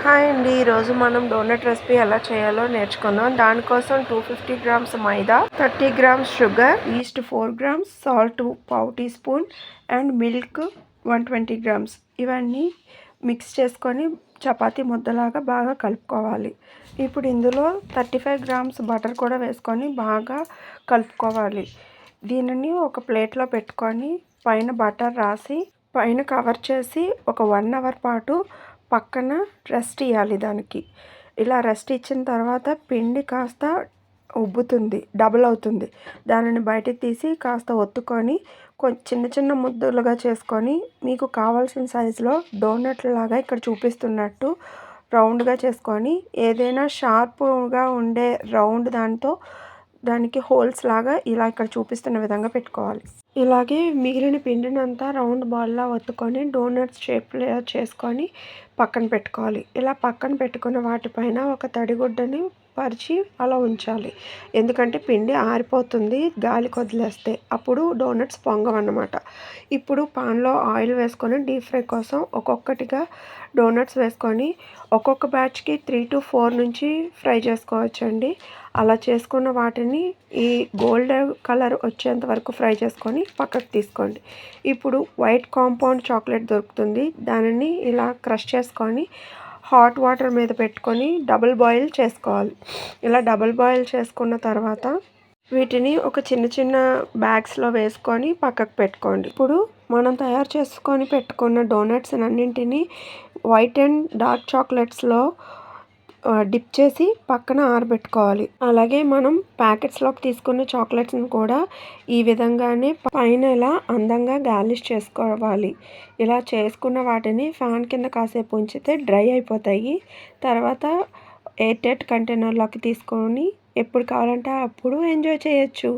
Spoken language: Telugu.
హాయ్ అండి. ఈరోజు మనం డోనట్ రెసిపీ ఎలా చేయాలో నేర్చుకుందాం. దానికోసం 250 grams maida, 30 grams sugar, yeast 4 grams, salt పావు teaspoon and milk 120 grams ఇవన్నీ మిక్స్ చేసుకొని చపాతీ ముద్దలాగా బాగా కలుపుకోవాలి. ఇప్పుడు ఇందులో 35 గ్రామ్స్ బటర్ కూడా వేసుకొని బాగా కలుపుకోవాలి. దీనిని ఒక ప్లేట్లో పెట్టుకొని పైన బటర్ రాసి పైన కవర్ చేసి ఒక 1 అవర్ పాటు పక్కన రెస్ట్ ఇవ్వాలి. దానికి ఇలా రెస్ట్ ఇచ్చిన తర్వాత పిండి కాస్త ఉబ్బుతుంది, డబుల్ అవుతుంది. దానిని బయటకు తీసి కాస్త ఒత్తుకొని చిన్న చిన్న ముద్దలుగా చేసుకొని మీకు కావాల్సిన సైజులో డోనట్ లాగా ఇక్కడ చూపిస్తున్నట్టు రౌండ్గా చేసుకొని ఏదైనా షార్ప్గా ఉండే రౌండ్ దానికి హోల్స్ లాగా ఇలా ఇక్కడ చూపిస్తున్న విధంగా పెట్టుకోవాలి. ఇలాగే మిగిలిన పిండినంతా రౌండ్ బాల్లా ఒత్తుకొని డోనట్స్ షేప్లో చేసుకొని పక్కన పెట్టుకోవాలి. ఇలా పక్కన పెట్టుకున్న వాటిపైన ఒక తడిగుడ్డని పరిచి అలా ఉంచాలి. ఎందుకంటే పిండి ఆరిపోతుంది గాలికి వదిలేస్తే, అప్పుడు డోనట్స్ పొంగవన్నమాట. ఇప్పుడు పాన్లో ఆయిల్ వేసుకొని డీప్ ఫ్రై కోసం ఒక్కొక్కటిగా డోనట్స్ వేసుకొని ఒక్కొక్క బ్యాచ్కి 3 to 4 నుంచి ఫ్రై చేసుకోవచ్చండి. అలా చేసుకున్న వాటిని ఈ గోల్డ్ కలర్ వచ్చేంత వరకు ఫ్రై చేసుకొని పక్కకు తీసుకోండి. ఇప్పుడు వైట్ కాంపౌండ్ చాక్లెట్ దొరుకుతుంది. దానిని ఇలా క్రష్ చేసుకొని హాట్ వాటర్ మీద పెట్టుకొని డబుల్ బాయిల్ చేసుకోవాలి. ఇలా డబుల్ బాయిల్ చేసుకున్న తర్వాత వీటిని ఒక చిన్న చిన్న బ్యాగ్స్లో వేసుకొని పక్కకు పెట్టుకోండి. ఇప్పుడు మనం తయారు చేసుకొని పెట్టుకున్న డోనట్స్ అన్నింటినీ వైట్ అండ్ డార్క్ చాక్లెట్స్లో డిప్ చేసి పక్కన ఆరబెట్టుకోవాలి. అలాగే మనం ప్యాకెట్స్లోకి తీసుకున్న చాక్లెట్స్ని కూడా ఈ విధంగానే పైన ఇలా అందంగా గార్నిష్ చేసుకోవాలి. ఇలా చేసుకున్న వాటిని ఫ్యాన్ కింద కాసేపు ఉంచితే డ్రై అయిపోతాయి. తర్వాత ఎయిర్ టైట్ కంటైనర్లోకి తీసుకొని ఎప్పుడు కావాలంటే అప్పుడు ఎంజాయ్ చేయొచ్చు.